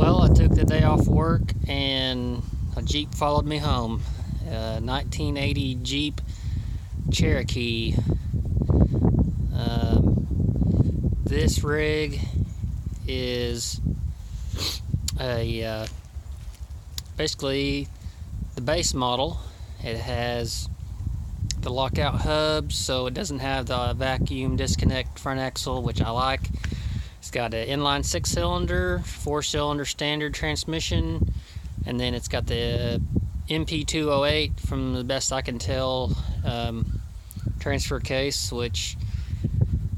Well, I took the day off work and a Jeep followed me home. 1980 Jeep Cherokee. This rig is a basically the base model. It has the lockout hubs, so it doesn't have the vacuum disconnect front axle, which I like. It's got an inline 6-cylinder, 4-cylinder standard transmission, and then it's got the MP208, from the best I can tell, transfer case, which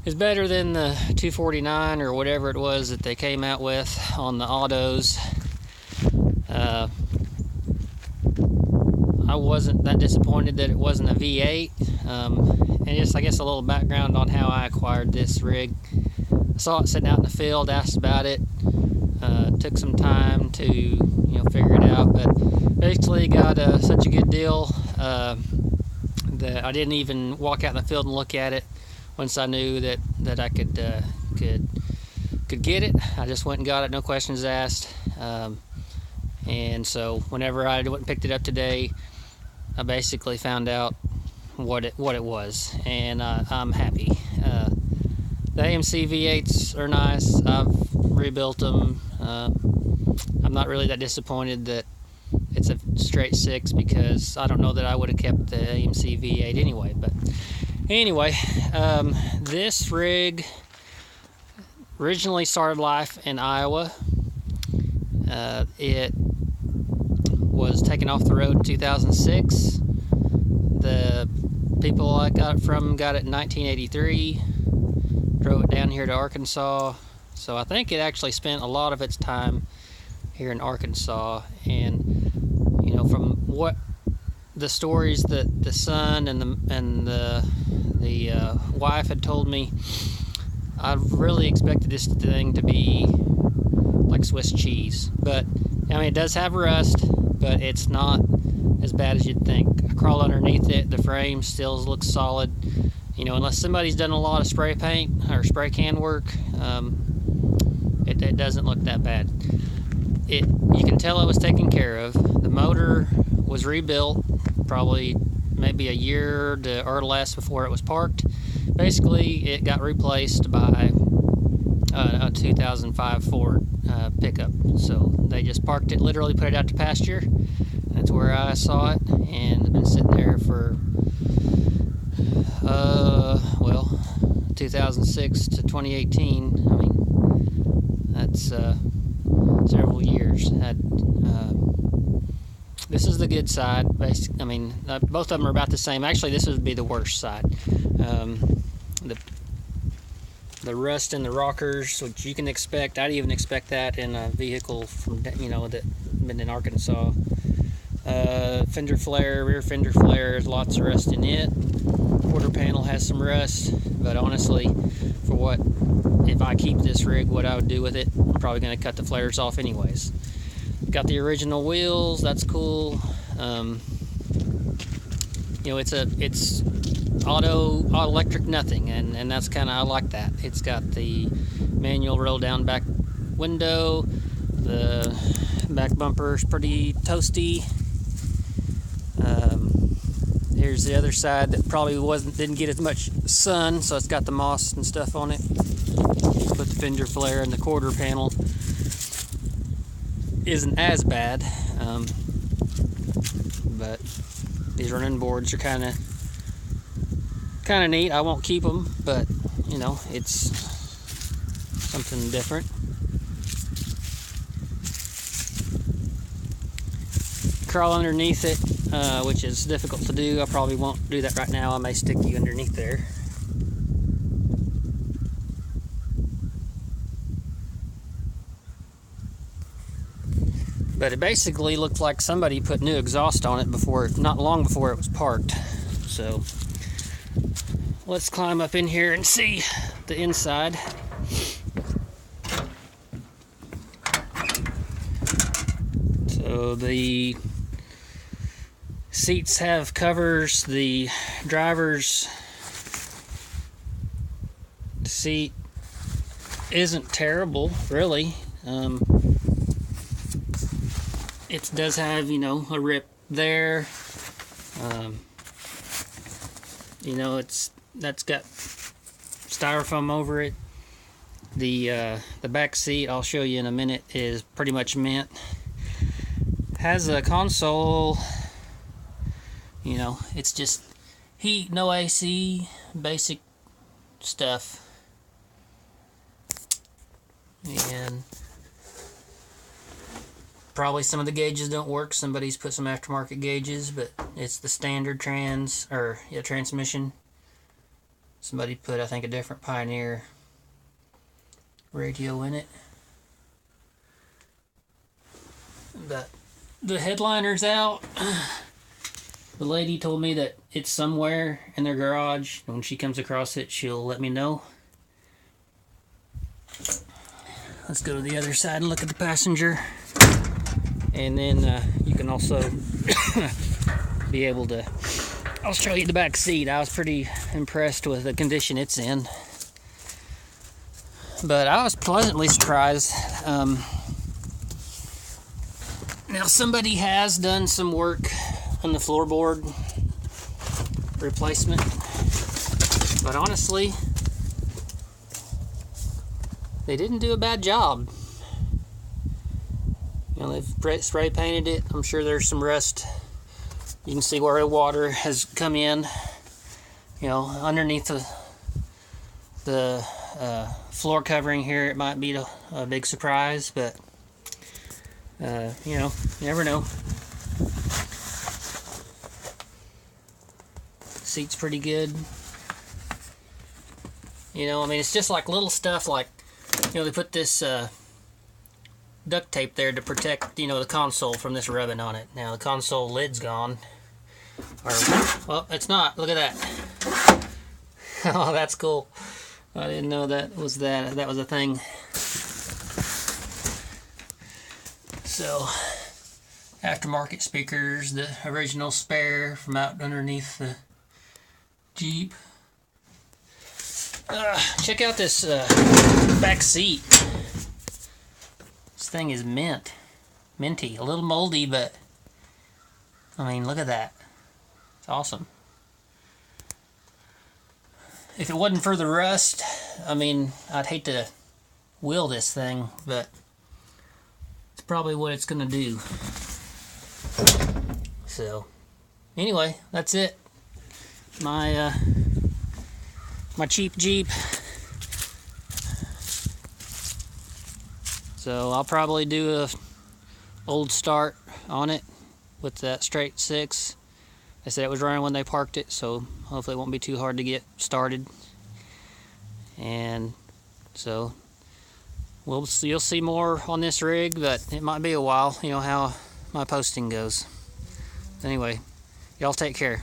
is better than the 249 or whatever it was that they came out with on the autos. I wasn't that disappointed that it wasn't a V8. And just, I guess, a little background on how I acquired this rig. I saw it sitting out in the field, asked about it. Took some time to figure it out, but basically got such a good deal that I didn't even walk out in the field and look at it. Once I knew that I could get it, I just went and got it, no questions asked. And so whenever I went and picked it up today, I basically found out what it was, and I'm happy. The AMC V8s are nice. I've rebuilt them. I'm not really that disappointed that it's a straight 6, because I don't know that I would have kept the AMC V8 anyway. But anyway, this rig originally started life in Iowa. It was taken off the road in 2006. The people I got it from got it in 1983. Drove it down here to Arkansas. So I think it actually spent a lot of its time here in Arkansas. And from what the stories that the son and the wife had told me, I really expected this thing to be like Swiss cheese. But I mean, it does have rust, but it's not as bad as you'd think. I crawled underneath it. The frame still looks solid. Unless somebody's done a lot of spray paint or spray can work, it doesn't look that bad. You can tell it was taken care of. The motor was rebuilt probably maybe a year or less before it was parked. Basically, it got replaced by a 2005 Ford pickup. So they just parked it, literally put it out to pasture. That's where I saw it, and it's been sitting there for 2006 to 2018. I mean, that's several years. This is the good side. I mean, both of them are about the same. Actually, this would be the worst side. The rust in the rockers, which you can expect. I'd even expect that in a vehicle from that been in Arkansas. Fender flare, rear fender flare, there's lots of rust in it. Quarter panel has some rust, but honestly, if I keep this rig, what I would do with it, I'm probably going to cut the flares off anyways. Got the original wheels, that's cool. It's auto electric nothing, and that's kind of, I like that. It's got the manual roll down back window. The back bumper is pretty toasty. Here's the other side that probably didn't get as much sun, so it's got the moss and stuff on it. Put the fender flare, and the quarter panel isn't as bad. But these running boards are kind of neat. I won't keep them, but it's something different. Crawl underneath it, which is difficult to do. I probably won't do that right now. I may stick you underneath there. But it basically looked like somebody put new exhaust on it not long before it was parked. So let's climb up in here and see the inside. So the seats have covers. The driver's seat isn't terrible, really. it does have, you know, a rip there. You know, that's got styrofoam over it. The back seat, I'll show you in a minute, is pretty much mint. Has a console, you know, it's just heat, no AC, basic stuff. And probably some of the gauges don't work. Somebody's put some aftermarket gauges, but it's the standard transmission. Somebody put, I think, a different Pioneer radio in it. But the headliner's out. The lady told me that it's somewhere in their garage. When she comes across it, she'll let me know. Let's go to the other side and look at the passenger. And then you can also be able to... I'll show you the back seat. I was pretty impressed with the condition it's in. But I was pleasantly surprised. Now somebody has done some work on the floorboard replacement, but honestly, they didn't do a bad job. You know, they've spray painted it. I'm sure there's some rust. You can see where the water has come in. You know, underneath the floor covering here, it might be a big surprise, but you know, you never know. Seat's pretty good. You know, I mean, it's just like little stuff like, you know, they put this duct tape there to protect, you know, the console from this rubbing on it. Now the console lid's gone. Or, well, it's not. Look at that. Oh, that's cool. I didn't know that was a thing. So, aftermarket speakers, the original spare from out underneath the Jeep. Check out this back seat. This thing is minty, a little moldy, but I mean, look at that. It's awesome. If it wasn't for the rust, I mean, I'd hate to wheel this thing, but it's probably what it's gonna do. So, anyway, that's it. My cheap Jeep. So I'll probably do a old start on it with that straight 6. They said it was running when they parked it, so hopefully it won't be too hard to get started. And so you'll see more on this rig, but it might be a while, you know how my posting goes. Anyway, y'all take care.